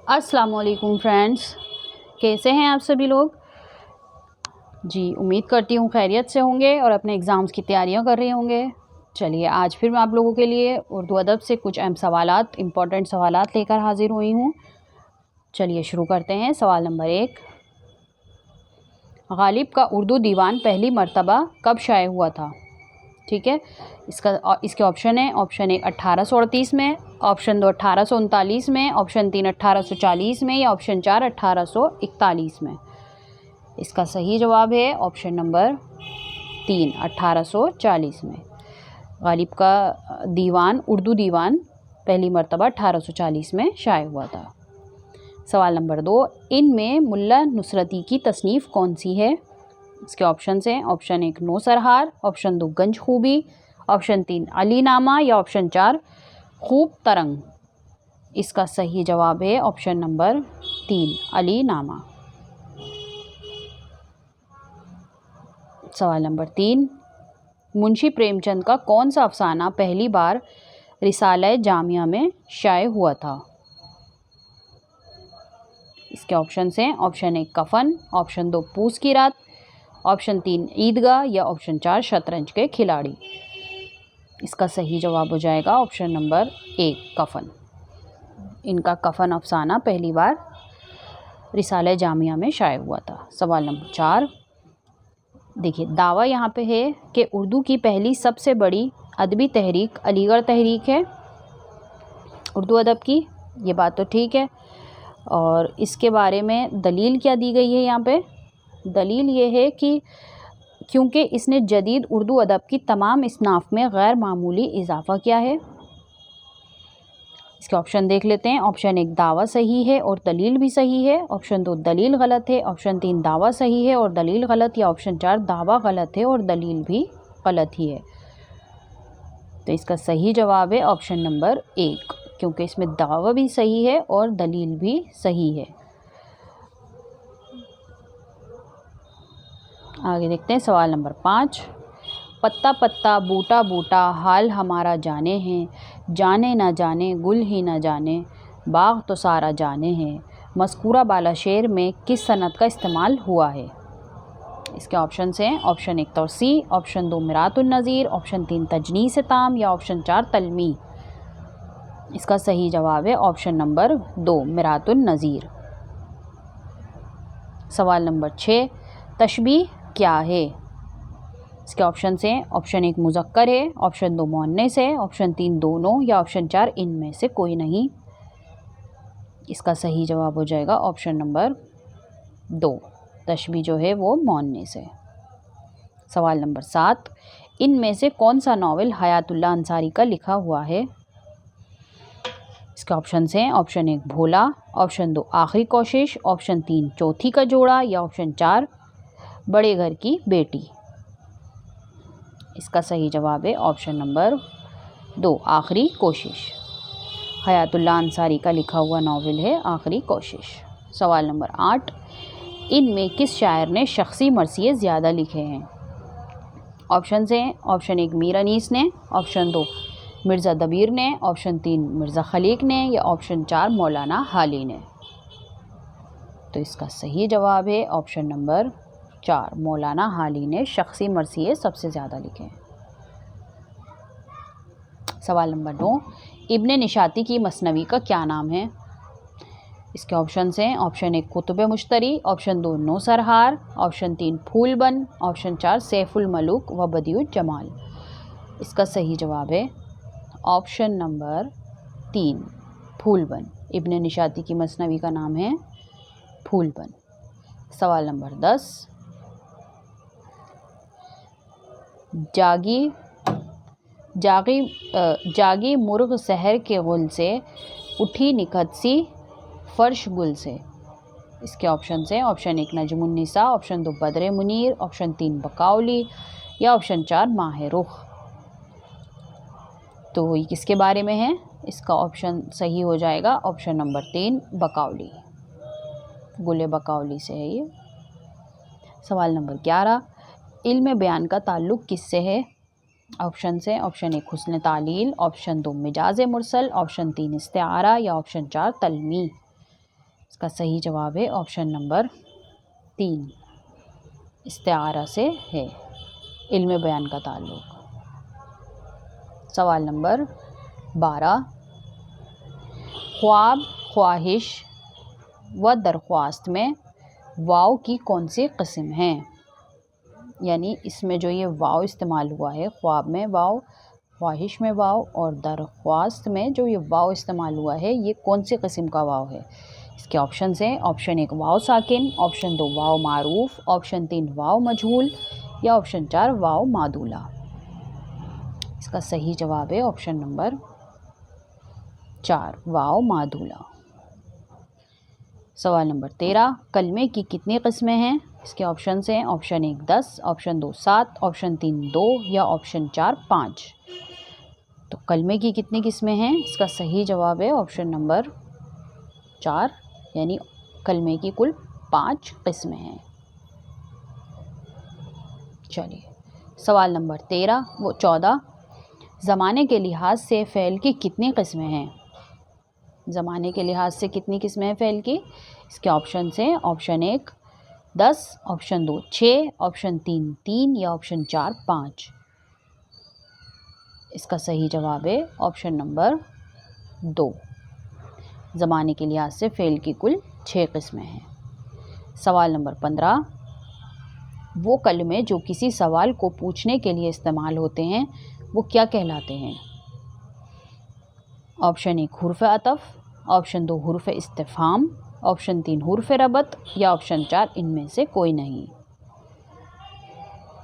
अस्सलाम वालेकुम फ्रेंड्स, कैसे हैं आप सभी लोग। जी उम्मीद करती हूँ खैरियत से होंगे और अपने एग्ज़ाम्स की तैयारियां कर रहे होंगे। चलिए आज फिर मैं आप लोगों के लिए उर्दू अदब से कुछ अहम सवालात, इम्पोर्टेंट सवालात लेकर हाजिर हुई हूँ। चलिए शुरू करते हैं। सवाल नंबर 1, गालिब का उर्दू दीवान पहली मर्तबा कब शाये हुआ था। ठीक है, इसके ऑप्शन है। ऑप्शन 1 1838 में, ऑप्शन 2 1839 में, ऑप्शन 3 1840 में या ऑप्शन 4 1841 में। इसका सही जवाब है ऑप्शन नंबर 3 1840 में। गालिब का दीवान, उर्दू दीवान पहली मर्तबा 1840 में शाये हुआ था। सवाल नंबर 2, इनमें मुल्ला नुसरती की तसनीफ़ कौन सी है। इसके ऑप्शन हैं। ऑप्शन 1 नो सरहार, ऑप्शन 2 गंज खूबी, ऑप्शन 3 अली नामा या ऑप्शन 4 खूब तरंग। इसका सही जवाब है ऑप्शन नंबर 3 अली नामा। सवाल नंबर 3, मुंशी प्रेमचंद का कौन सा अफसाना पहली बार रिसाला जामिया में शाये हुआ था। इसके ऑप्शन हैं। ऑप्शन 1 कफन, ऑप्शन 2 पूस की रात, ऑप्शन 3 ईदगाह या ऑप्शन 4 शतरंज के खिलाड़ी। इसका सही जवाब हो जाएगा ऑप्शन नंबर 1 कफन। इनका कफन अफसाना पहली बार रिसाला जामिया में शाये हुआ था। सवाल नंबर 4, देखिए दावा यहाँ पे है कि उर्दू की पहली सबसे बड़ी अदबी तहरीक अलीगढ़ तहरीक है उर्दू अदब की। ये बात तो ठीक है, और इसके बारे में दलील क्या दी गई है यहाँ पे। दलील ये है कि क्योंकि इसने जदीद उर्दू अदब की तमाम इसनाफ में गैर मामूली इजाफ़ा किया है। इसके ऑप्शन देख लेते हैं। ऑप्शन 1 दावा सही है और दलील भी सही है, ऑप्शन 2 दलील गलत है, ऑप्शन 3 दावा सही है और दलील गलत, या ऑप्शन 4 दावा गलत है और दलील भी गलत ही है। तो इसका सही जवाब है ऑप्शन नंबर 1, क्योंकि इसमें दावा भी सही है और दलील भी सही है। आगे देखते हैं। सवाल नंबर 5, पत्ता पत्ता बूटा बूटा हाल हमारा जाने हैं, जाने ना जाने गुल ही ना जाने बाग तो सारा जाने हैं, मज़कूरा बाला शेर में किस सनत का इस्तेमाल हुआ है। इसके ऑप्शन हैं। ऑप्शन 1 तौसी, ऑप्शन 2 मिरातुन नज़ीर, ऑप्शन 3 तजनीस ताम या ऑप्शन 4 तलमी। इसका सही जवाब है ऑप्शन नंबर 2 मिरातुन नज़ीर। सवाल नंबर 6, तशबीह क्या है। इसके ऑप्शन हैं। ऑप्शन 1 मुज़क्कर है, ऑप्शन 2 मुअन्नस है, ऑप्शन 3 दोनों या ऑप्शन 4 इनमें से कोई नहीं। इसका सही जवाब हो जाएगा ऑप्शन नंबर 2, तशबीह जो है वो मुअन्नस है। सवाल नंबर 7, इनमें से कौन सा नावल हयातुल्लाह अंसारी का लिखा हुआ है। इसके ऑप्शन हैं। ऑप्शन 1 भोला, ऑप्शन 2 आखिरी कोशिश, ऑप्शन 3 चौथी का जोड़ा या ऑप्शन 4 बड़े घर की बेटी। इसका सही जवाब है ऑप्शन नंबर 2 आखिरी कोशिश। हयातुल्लाह अंसारी का लिखा हुआ नावल है आखिरी कोशिश। सवाल नंबर 8, इनमें किस शायर ने शख्सी मरसिये ज़्यादा लिखे हैं। ऑप्शन हैं। ऑप्शन 1 मीर अनीस ने, ऑप्शन 2 मिर्ज़ा दबीर ने, ऑप्शन 3 मिर्ज़ा खलीक ने या ऑप्शन 4 मौलाना हाली ने। तो इसका सही जवाब है ऑप्शन नंबर 4 मौलाना हाली ने शख्सी मरसिये सबसे ज़्यादा लिखे हैं। सवाल नंबर 9, इब्ने निशाती की मसनवी का क्या नाम है। इसके ऑप्शन हैं। Option 1 Qutub Mushtari, option 2 Nau Sarhar, option 3 Phoolban, option 4 Saiful Malook व बदियुल जमाल। इसका सही जवाब है ऑप्शन नंबर 3 फूलबन। इब्ने निशाती की मसनवी का नाम है फूलबन। सवाल नंबर 10, जागी मुर्ग सहर के गुल से, उठी निकत सी फर्श गुल से। इसके ऑप्शन हैं। ऑप्शन 1 नजमुन्निसा, ऑप्शन 2 बदर मुनीर, ऑप्शन 3 बकाउली या ऑप्शन 4 माह रुख। तो ये किसके बारे में है। इसका ऑप्शन सही हो जाएगा ऑप्शन नंबर 3 बकाउली, गुले बकाउली से है ये। सवाल नंबर 11, इल्म बयान का ताल्लुक़ किससे है। ऑप्शन हैं। ऑप्शन 1 हुस्न तालील, ऑप्शन 2 मिजाज मुरसल, ऑप्शन 3 इस्तिआरा या ऑप्शन 4 तलमी। इसका सही जवाब है ऑप्शन नंबर 3, इस्तिआरा से है इल्म बयान का ताल्लुक़। सवाल नंबर 12, ख्वाब, ख्वाहिश व दरख्वास्त में वाव की कौन सी किस्म है? यानी इसमें जो ये वाव इस्तेमाल हुआ है, ख्वाब में वाव, ख्वाहिश में वाव और दरख्वास्त में जो ये वाव इस्तेमाल हुआ है, ये कौन सी किस्म का वाव है? इसके ऑप्शन हैं, ऑप्शन 1 वाव साकिन, ऑप्शन 2 वाव मारूफ, ऑप्शन 3 वाव मजहूल या ऑप्शन 4 वाव मादूला। इसका सही जवाब है ऑप्शन नंबर 4 वाव मादूला। सवाल नंबर 13, कलमे की कितनी किस्में हैं? इसके ऑप्शन हैं, ऑप्शन 1 10, ऑप्शन 2 7, ऑप्शन 3 2 या ऑप्शन 4 5। तो कलमे की कितनी किस्में हैं? इसका सही जवाब है ऑप्शन नंबर 4, यानी कलमे की कुल 5 किस्में हैं। चलिए सवाल नंबर 14, ज़माने के लिहाज से फ़ेल की कितनी किस्में हैं? ज़माने के लिहाज से कितनी किस्में हैं फ़ेल की? इसके ऑप्शन हैं, ऑप्शन 1 10, ऑप्शन 2 6, ऑप्शन 3 3 या ऑप्शन 4 5। इसका सही जवाब है ऑप्शन नंबर 2, ज़माने के लिहाज से फ़ेल की कुल 6 किस्में हैं। सवाल नंबर 15, वो कलमे जो किसी सवाल को पूछने के लिए इस्तेमाल होते हैं वो क्या कहलाते हैं? ऑप्शन 1 हुर्फ़ अतफ़, ऑप्शन 2 हुर्फ़ इस्तिफ़हाम, ऑप्शन 3 हुर्फ़ रबत या ऑप्शन 4 इनमें से कोई नहीं।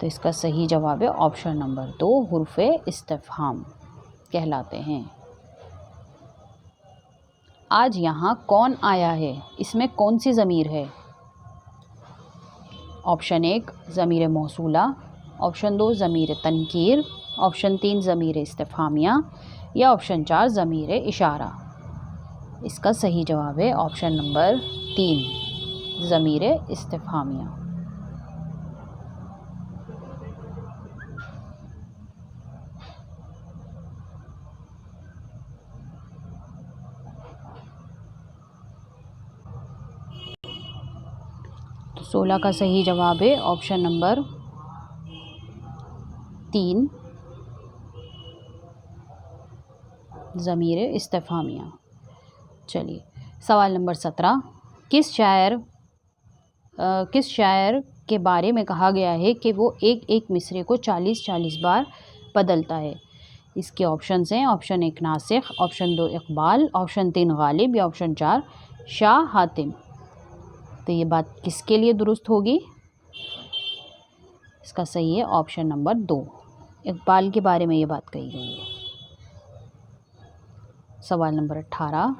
तो इसका सही जवाब है ऑप्शन नंबर 2 हुर्फ़ इस्तिफ़हाम कहलाते हैं। आज यहाँ कौन आया है? इसमें कौन सी ज़मीर है? ऑप्शन 1 ज़मीर मौसूला, ऑप्शन 2 ज़मीर तनकीर, ऑप्शन 3 ज़मीर इस्तिफ़हामिया या ऑप्शन 4 ज़मीर इशारा। इसका सही जवाब है ऑप्शन नंबर 3 ज़मीर इस्तिफ़हामिया। तो 16 का सही जवाब है ऑप्शन नंबर 3 ज़मीर इस्तिफ़हामिया। चलिए सवाल नंबर 17, किस शायर के बारे में कहा गया है कि वो एक एक मिसरे को 40-40 बार बदलता है? इसके ऑप्शन हैं, option 1 Nasikh, option 2 Iqbal, option 3 Ghalib या ऑप्शन 4 शाह हातिम। तो ये बात किसके लिए दुरुस्त होगी? इसका सही है ऑप्शन नंबर 2, इकबाल के बारे में ये बात कही गई है। सवाल नंबर 18,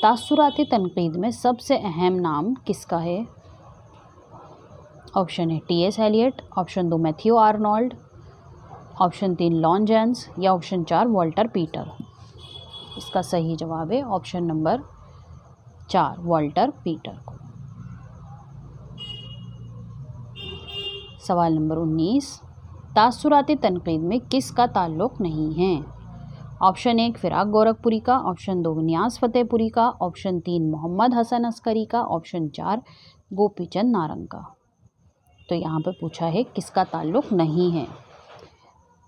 तासुराती तनकीद में सबसे अहम नाम किसका है? ऑप्शन है T.S. Eliot, option 2 Matthew Arnold, option 3 लॉन जेम्स या ऑप्शन 4 वॉल्टर पीटर। इसका सही जवाब है ऑप्शन नंबर 4 वॉल्टर पीटर को। सवाल नंबर 19, तासुराती तनकीद में किसका ताल्लुक़ नहीं है? ऑप्शन 1 फ़िराक गोरखपुरी का, ऑप्शन 2 नियाज़ फ़तेहपुरी का, ऑप्शन 3 मोहम्मद हसन अस्करी का, ऑप्शन 4 गोपीचंद नारंग का। तो यहाँ पे पूछा है किसका ताल्लुक़ नहीं है।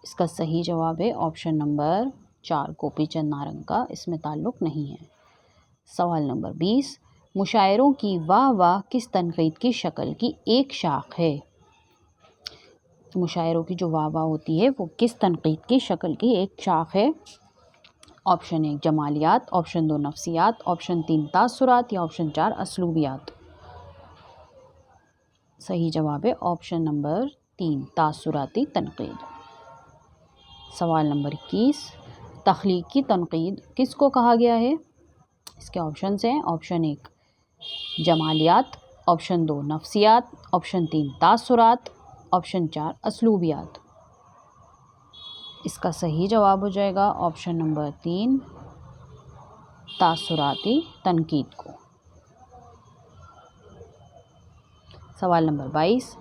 इसका सही जवाब है ऑप्शन नंबर 4 गोपीचंद नारंग का इसमें ताल्लुक़ नहीं है। सवाल नंबर 20, मुशायरों की वाह वाह किस तनकीद की शक्ल की एक शाख है? मुशायरों की जो वाह वाह होती है वो किस तनकीद की शक्ल की एक शाख है? ऑप्शन 1 जमालियात, ऑप्शन 2 नफ्सियात, ऑप्शन 3 तासुरात या ऑप्शन 4 असलूबियात। सही जवाब है ऑप्शन नंबर 3 तासुराती तनकीद। सवाल नंबर 21, तख्लीकी तनकीद किसको कहा गया है? इसके ऑप्शन हैं, ऑप्शन 1 जमालियात, ऑप्शन 2 नफ्सियात, ऑप्शन 3 तासुरात, ऑप्शन 4 असलूबियात। इसका सही जवाब हो जाएगा ऑप्शन नंबर 3 तासुराती तनकीद को। सवाल नंबर 22,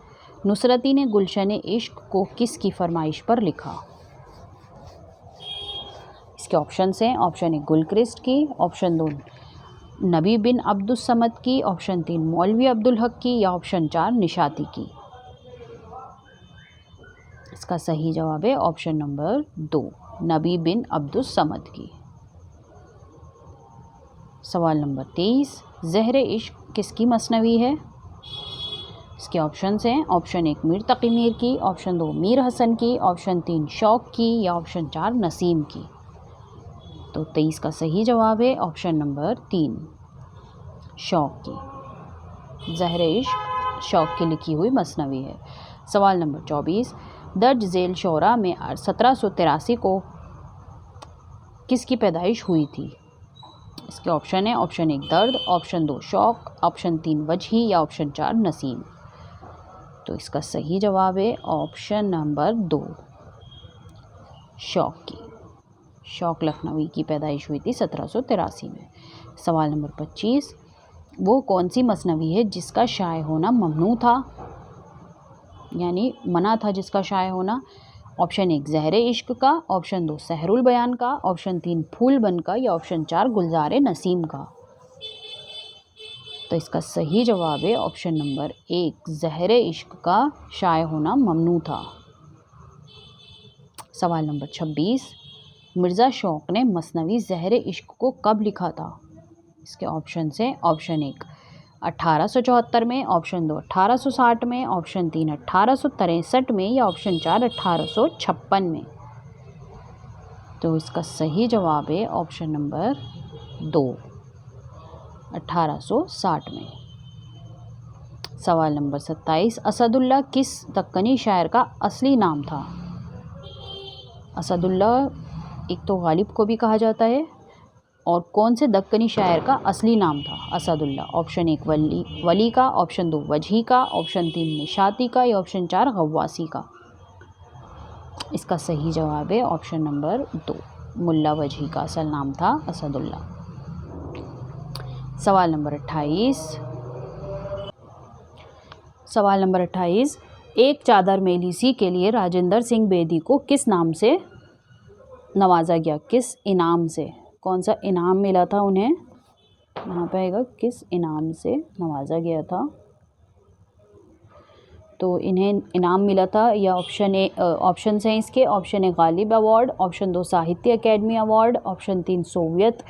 नुसरती ने गुलशन इश्क को किसकी फरमाइश पर लिखा? इसके ऑप्शन हैं, ऑप्शन 1 गुलक्रिस्ट की, ऑप्शन 2 नबी बिन अब्दुस समद की, ऑप्शन 3 मौलवी अब्दुल हक की, या ऑप्शन 4 निशाती की। इसका सही जवाब है ऑप्शन नंबर 2 नबी बिन अब्दुस समद की। सवाल नंबर 23 ज़हर इश्क किसकी मसनवी है? इसके ऑप्शंस हैं ऑप्शन 1 मीर तकी मीर की, ऑप्शन 2 मीर हसन की, ऑप्शन 3 शौक की, या ऑप्शन 4 नसीम की। तो 23 का सही जवाब है ऑप्शन नंबर 3 शौक की। ज़हर इश्क शौक की लिखी हुई मसनवी है। सवाल नंबर 24 दर्ज झेल शोरा में 1783 को किसकी पैदाइश हुई थी? इसके ऑप्शन है ऑप्शन 1 दर्द, ऑप्शन 2 शौक, ऑप्शन 3 वजही, या ऑप्शन 4 नसीम। तो इसका सही जवाब है ऑप्शन नंबर 2 शौक की। शौक लखनवी की पैदाइश हुई थी 1783 में। सवाल नंबर 25 वो कौन सी मसनवी है जिसका शाये होना ममनू था, यानी मना था जिसका शाये होना? ऑप्शन 1 ज़हर इश्क का, ऑप्शन 2 सहरुल बयान का, ऑप्शन 3 फूल बन का, या ऑप्शन 4 गुलजार नसीम का। तो इसका सही जवाब है ऑप्शन नंबर 1 ज़हर इश्क का शाये होना ममनू था। सवाल नंबर 26 मिर्ज़ा शौक़ ने मसनवी ज़हर इश्क को कब लिखा था? इसके ऑप्शन हैं ऑप्शन 1 1874 में, ऑप्शन 2 1860 में, ऑप्शन 3 1863 में, या ऑप्शन 4 1856 में। तो इसका सही जवाब है ऑप्शन नंबर 2 1860 में। सवाल नंबर 27 असदुल्ला किस दक्कनी शायर का असली नाम था? असदुल्ला एक तो गालिब को भी कहा जाता है, और कौन से दक्कनी शायर का असली नाम था असदुल्ला? ऑप्शन 1 वली का, ऑप्शन 2 वजही का, ऑप्शन 3 निशाती का, या ऑप्शन 4 गव्वासी का। इसका सही जवाब है ऑप्शन नंबर 2 मुल्ला वजही का असल नाम था असदुल्ला। सवाल नंबर 28 एक चादर मेलिसी के लिए राजेंद्र सिंह बेदी को किस नाम से नवाजा गया? किस इनाम से? कौन सा इनाम मिला था उन्हें? यहाँ पे आएगा किस इनाम से नवाजा गया था। तो इन्हें इनाम मिला था, या ऑप्शन हैं इसके ऑप्शन 1 गालिब अवार्ड, ऑप्शन 2 साहित्य academy award, option 3 Soviet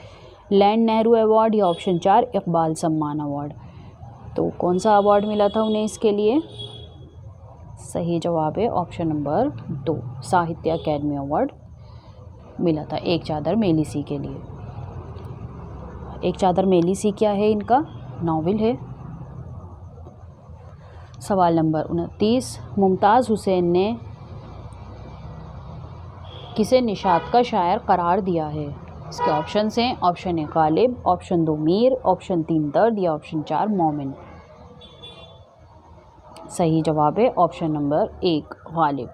land Nehru award, या ऑप्शन 4 इकबाल सम्मान अवार्ड। तो कौन सा अवार्ड मिला था उन्हें इसके लिए? सही जवाब है ऑप्शन नंबर 2 साहित्य अकेडमी अवार्ड मिला था एक चादर मेलिसी के लिए। एक चादर मेलिसी क्या है? इनका नावल है। सवाल नंबर 29 मुमताज़ हुसैन ने किसे निशात का शायर करार दिया है? इसके ऑप्शन हैं option 1 Ghalib, option 2 Mir, option 3 दर्द, या ऑप्शन 4 मोमिन। सही जवाब है ऑप्शन नंबर 1 गालिब।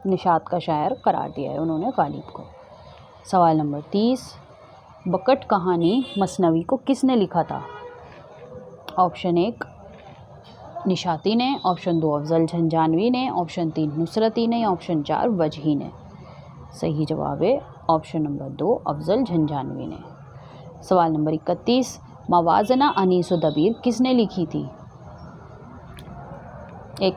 निशात का शायर करार दिया है उन्होंने गालिब को। सवाल नंबर 30 बकट कहानी मसनवी को किसने लिखा था? ऑप्शन 1 निशाती ने, ऑप्शन 2 अफजल झंझानवी ने, ऑप्शन 3 नुसरती ने, या ऑप्शन 4 वजही ने। सही जवाब है ऑप्शन नंबर 2 अफजल झंझानवी ने। सवाल नंबर 31 मवाज़ना अनीस व दबीर किसने लिखी थी? एक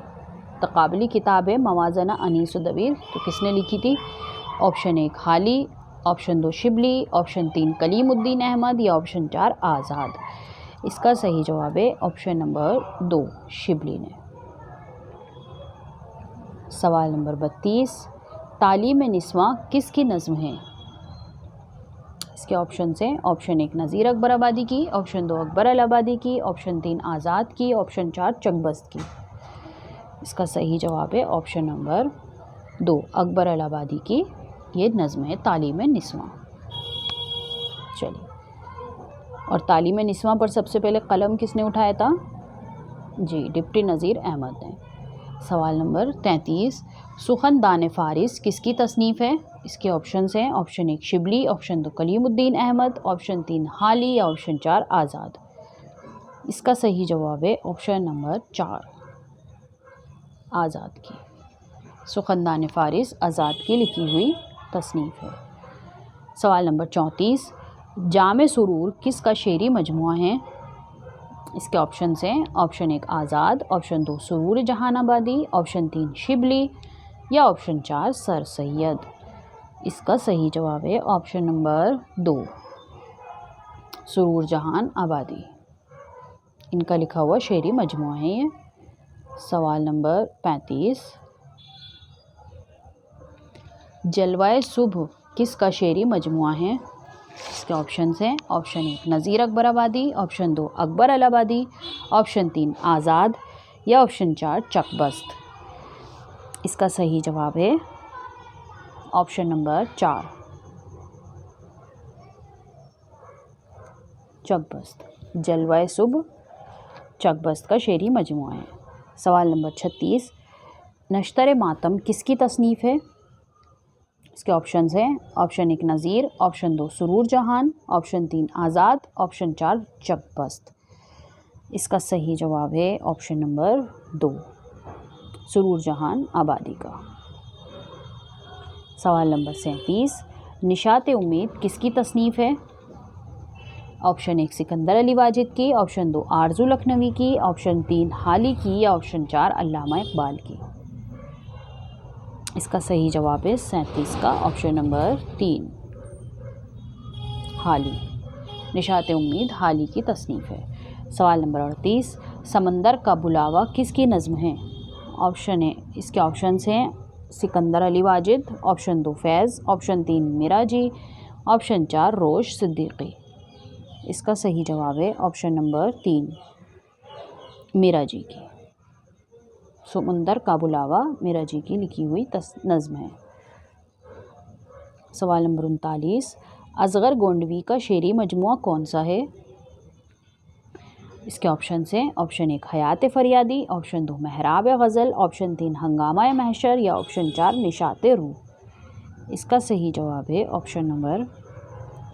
तकाबली किताब है मवाज़ना अनीस व दबीर, तो किसने लिखी थी? ऑप्शन 1 हाली, ऑप्शन 2 शिबली, ऑप्शन 3 कलीमुद्दीन अहमद, या ऑप्शन 4 आज़ाद। इसका सही जवाब है ऑप्शन नंबर 2 शिबली ने। सवाल नंबर 32 तालीम निस्वां किसकी नज़्म है? इसके ऑप्शन हैं ऑप्शन 1 नज़ीर अकबर आबादी की, ऑप्शन 2 अकबर अल आबादी की, ऑप्शन 3 आज़ाद की, ऑप्शन 4 चकबस्त की। इसका सही जवाब है ऑप्शन नंबर 2 अकबर अल आबादी की ये नज़्म है तालीम निस्वां। चलिए, और तालीम निस्वां पर सबसे पहले कलम किसने उठाया था? जी, डिप्टी नज़ीर अहमद ने। सवाल नंबर 33 सुखनदान फ़ारिस किसकी तसनीफ़ है? इसके ऑप्शंस हैं option 1 Shibli, option 2 Kalimuddin Ahmad, option 3 Hali, या ऑप्शन 4 आज़ाद। इसका सही जवाब है ऑप्शन नंबर 4 आज़ाद की। सुखनदान फ़ारिस आज़ाद की लिखी हुई तसनीफ़ है। सवाल नंबर 34 जामे सुरूर किसका शेरी मजमुआ है? इसके ऑप्शन हैं ऑप्शन 1 आज़ाद, ऑप्शन 2 सुरूर जहानाबादी, ऑप्शन 3 शिबली या ऑप्शन 4 सर सैयद। इसका सही जवाब है ऑप्शन नंबर 2 सुरूर जहान आबादी। इनका लिखा हुआ शेरी मजमुआ है ये। सवाल नंबर 35, जलवाए सुबह किसका शेरी मजमुआ है? इसके ऑप्शन हैं ऑप्शन 1 नज़ीर अकबर आबादी, ऑप्शन 2 अकबर अलाहाबादी, ऑप्शन 3 आज़ाद या ऑप्शन 4 चकबस्त। इसका सही जवाब है ऑप्शन नंबर 4 चकबस्त। जलवाए सुबह चकबस्त का शेरी मजमुआ है। सवाल नंबर 36, नश्तर मातम किसकी तसनीफ़ है? इसके ऑप्शंस हैं ऑप्शन 1 नज़ीर, ऑप्शन 2 सुरूर जहान, ऑप्शन 3 आज़ाद, ऑप्शन 4 चकबस्त। इसका सही जवाब है ऑप्शन नंबर 2 सुरूर जहान आबादी का। सवाल नंबर 37, निशात उम्मीद किसकी तसनीफ़ है? ऑप्शन 1 सिकंदर अली वाजिद की, ऑप्शन 2 आरजू लखनवी की, ऑप्शन 3 हाली की या ऑप्शन 4 अल्लामा इकबाल की। इसका सही जवाब है 37 का ऑप्शन नंबर 3 हाली। निशात उम्मीद हाली की तसनीफ़ है। सवाल नंबर 38, समंदर का बुलावा किसकी नज़्म है? ऑप्शन है इसके ऑप्शंस हैं सिकंदर अली वाजिद, ऑप्शन 2 फैज़, ऑप्शन 3 मिराजी, ऑप्शन 4 रोश सिद्दीकी। इसका सही जवाब है ऑप्शन नंबर 3 मिराजी की। समंदर का बुलावा मिराजी की लिखी हुई नज़्म है। सवाल नंबर 39, असगर गोंडवी का शेरी मजमुआ कौन सा है? इसके ऑप्शन हैं ऑप्शन 1 हयात फरियादी, ऑप्शन 2 महराब गज़ल, ऑप्शन 3 हंगामा महशर या ऑप्शन 4 निशात रूह। इसका सही जवाब है ऑप्शन नंबर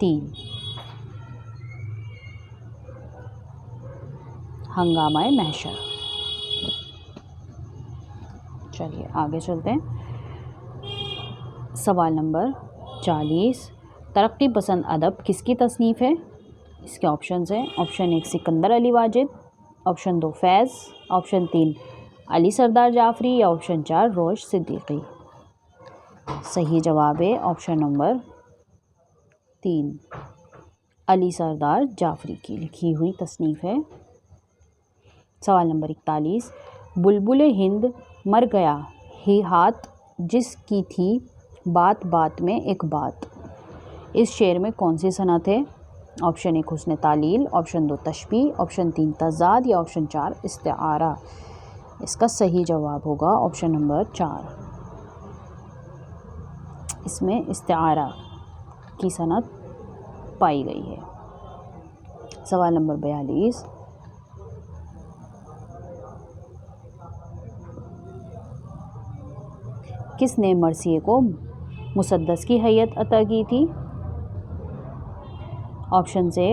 3 हंगामा महशर। चलिए आगे चलते हैं। सवाल नंबर 40, तरक्की पसंद अदब किसकी तसनीफ़ है? इसके ऑप्शंस हैं ऑप्शन 1 सिकंदर अली वाजिद, ऑप्शन 2 फैज़, ऑप्शन 3 अली सरदार जाफ़री या ऑप्शन 4 रोश सिद्दीकी। सही जवाब है ऑप्शन नंबर 3 अली सरदार जाफ़री की लिखी हुई तसनीफ़ है। सवाल नंबर 41, बुलबुल हिंद मर गया ही हाथ जिसकी थी बात बात में एक बात। इस शेर में कौन सी सनत है? ऑप्शन 1 हुस्न तालील, ऑप्शन 2 तशबीह, ऑप्शन 3 तज़ाद या ऑप्शन 4 इस्तिआरा। इसका सही जवाब होगा ऑप्शन नंबर 4 इसमें इस्तिआरा की सनत पाई गई है। सवाल नंबर 42, किसने मरसिए को मुसद्दस की हैयत अता की थी? ऑप्शन से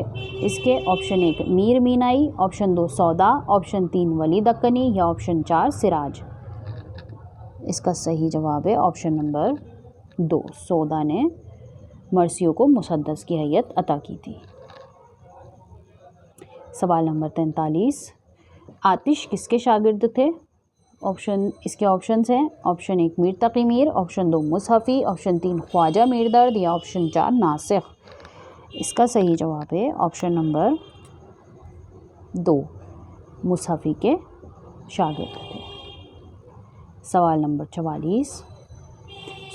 इसके ऑप्शन 1 मीर मीनाई, ऑप्शन 2 सौदा, ऑप्शन 3 वली दक्कनी या ऑप्शन 4 सिराज। इसका सही जवाब है ऑप्शन नंबर 2 सौदा ने मरसियों को मुसद्दस की हैयत अता की थी। सवाल नंबर 43, आतिश किसके शागिर्द थे? इसके ऑप्शंस हैं ऑप्शन 1 मीर तकी मीर, ऑप्शन 2 मुसहफ़ी, ऑप्शन 3 ख्वाजा मीर दर्द या ऑप्शन 4 नासिख। इसका सही जवाब है ऑप्शन नंबर 2 मुसहफ़ी के शागिर्द थे। सवाल नंबर 44,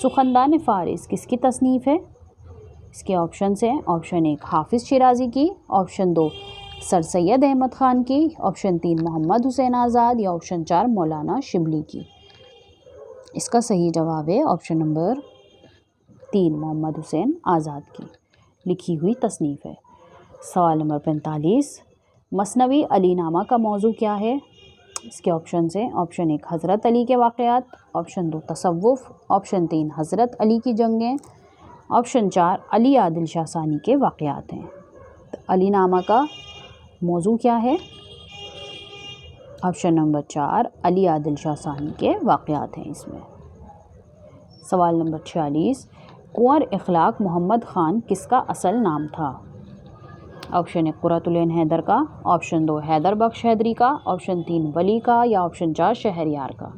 सुखनदान फ़ारिस किसकी तसनीफ़ है? इसके ऑप्शंस हैं ऑप्शन 1 हाफिज़ शिराज़ी की, ऑप्शन 2 सर सैयद अहमद ख़ान की, ऑप्शन 3 मोहम्मद हुसैन आज़ाद या ऑप्शन 4 मौलाना शिबली की। इसका सही जवाब है ऑप्शन नंबर 3 मोहम्मद हुसैन आज़ाद की लिखी हुई तसनीफ़ है। सवाल नंबर 45, मसनवी अली नामा का मौजू क्या है? इसके ऑप्शन हैं ऑप्शन 1 हज़रत अली के वाक़यात, ऑप्शन 2 तसव्वुफ़, ऑप्शन 3 हज़रत अली की जंगें, ऑप्शन 4 अली आदिल शाह सानी के वाक़यात हैं। तो अली नामा का मौजू क्या है? ऑप्शन नंबर 4 अली आदिल शाह सानी के वाक़यात हैं इसमें। सवाल नंबर 46, कुंवर इखलाक मोहम्मद ख़ान किसका असल नाम था? ऑप्शन 1 कुर्रतुल-ऐन हैदर का, ऑप्शन 2 हैदर बख्श हैदरी का, ऑप्शन 3 वली का या ऑप्शन 4 शहरयार का।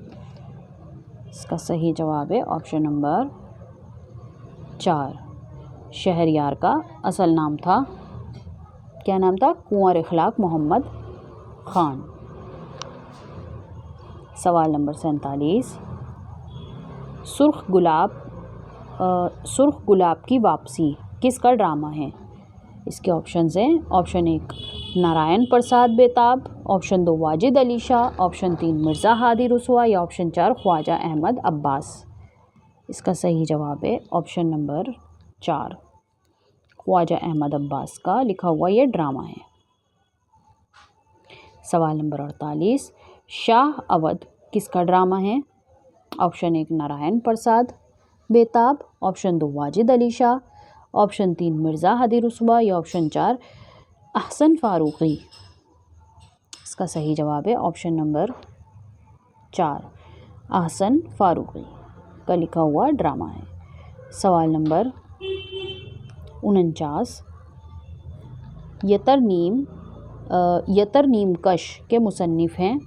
इसका सही जवाब है ऑप्शन नंबर 4 शहरयार का असल नाम था, क्या नाम था? कुंवर इखलाक मोहम्मद ख़ान। सवाल नंबर 47 सुर्ख गुलाब की वापसी किसका ड्रामा है? इसके ऑप्शंस हैं, ऑप्शन 1 नारायण प्रसाद बेताब, ऑप्शन 2 वाजिद अली शाह, ऑप्शन 3 मिर्ज़ा हादी रसूआ या ऑप्शन 4 ख्वाजा अहमद अब्बास। इसका सही जवाब है ऑप्शन नंबर 4 ख्वाजा अहमद अब्बास का लिखा हुआ ये ड्रामा है। सवाल नंबर 48 शाह अवध किसका ड्रामा है? ऑप्शन 1 नारायण प्रसाद बेताब, ऑप्शन 2 वाजिद अली शाह, ऑप्शन 3 मिर्ज़ा हादी रसूआ या ऑप्शन 4 अहसन फ़ारूक़ी। इसका सही जवाब है ऑप्शन नंबर 4 अहसन फ़ारूक़ी का लिखा हुआ ड्रामा है। सवाल नंबर 49 यतरनीम कश के मुसन्निफ़ हैं।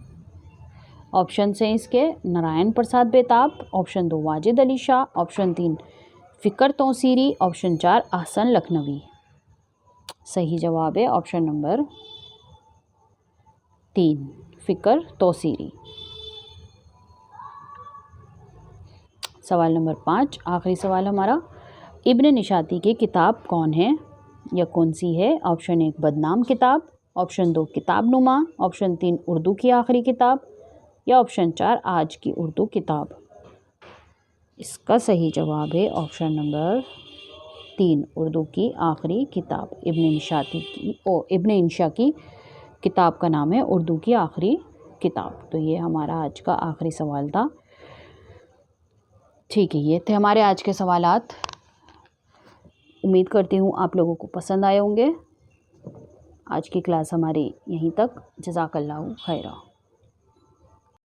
ऑप्शन हैं इसके नारायण प्रसाद बेताब, ऑप्शन 2 वाजिद अली शाह, ऑप्शन 3 फ़िक्र तौसीरी, ऑप्शन 4 अहसन लखनवी। सही जवाब है ऑप्शन नंबर 3 फ़िक्र तौसीरी। सवाल नंबर 5 आखिरी सवाल हमारा, इब्न निशाती की किताब कौन है या कौन सी है? ऑप्शन 1 बदनाम किताब, ऑप्शन 2 किताब नुमा, ऑप्शन 3 उर्दू की आखिरी किताब या ऑप्शन 4 आज की उर्दू किताब। इसका सही जवाब है ऑप्शन नंबर 3 उर्दू की आखिरी किताब। इब्न इंशा की किताब का नाम है उर्दू की आखिरी किताब। तो ये हमारा आज का आखिरी सवाल था। ठीक है, ये थे हमारे आज के सवालात। उम्मीद करती हूँ आप लोगों को पसंद आए होंगे। आज की क्लास हमारी यहीं तक। जज़ाकल्लाहु खैरा।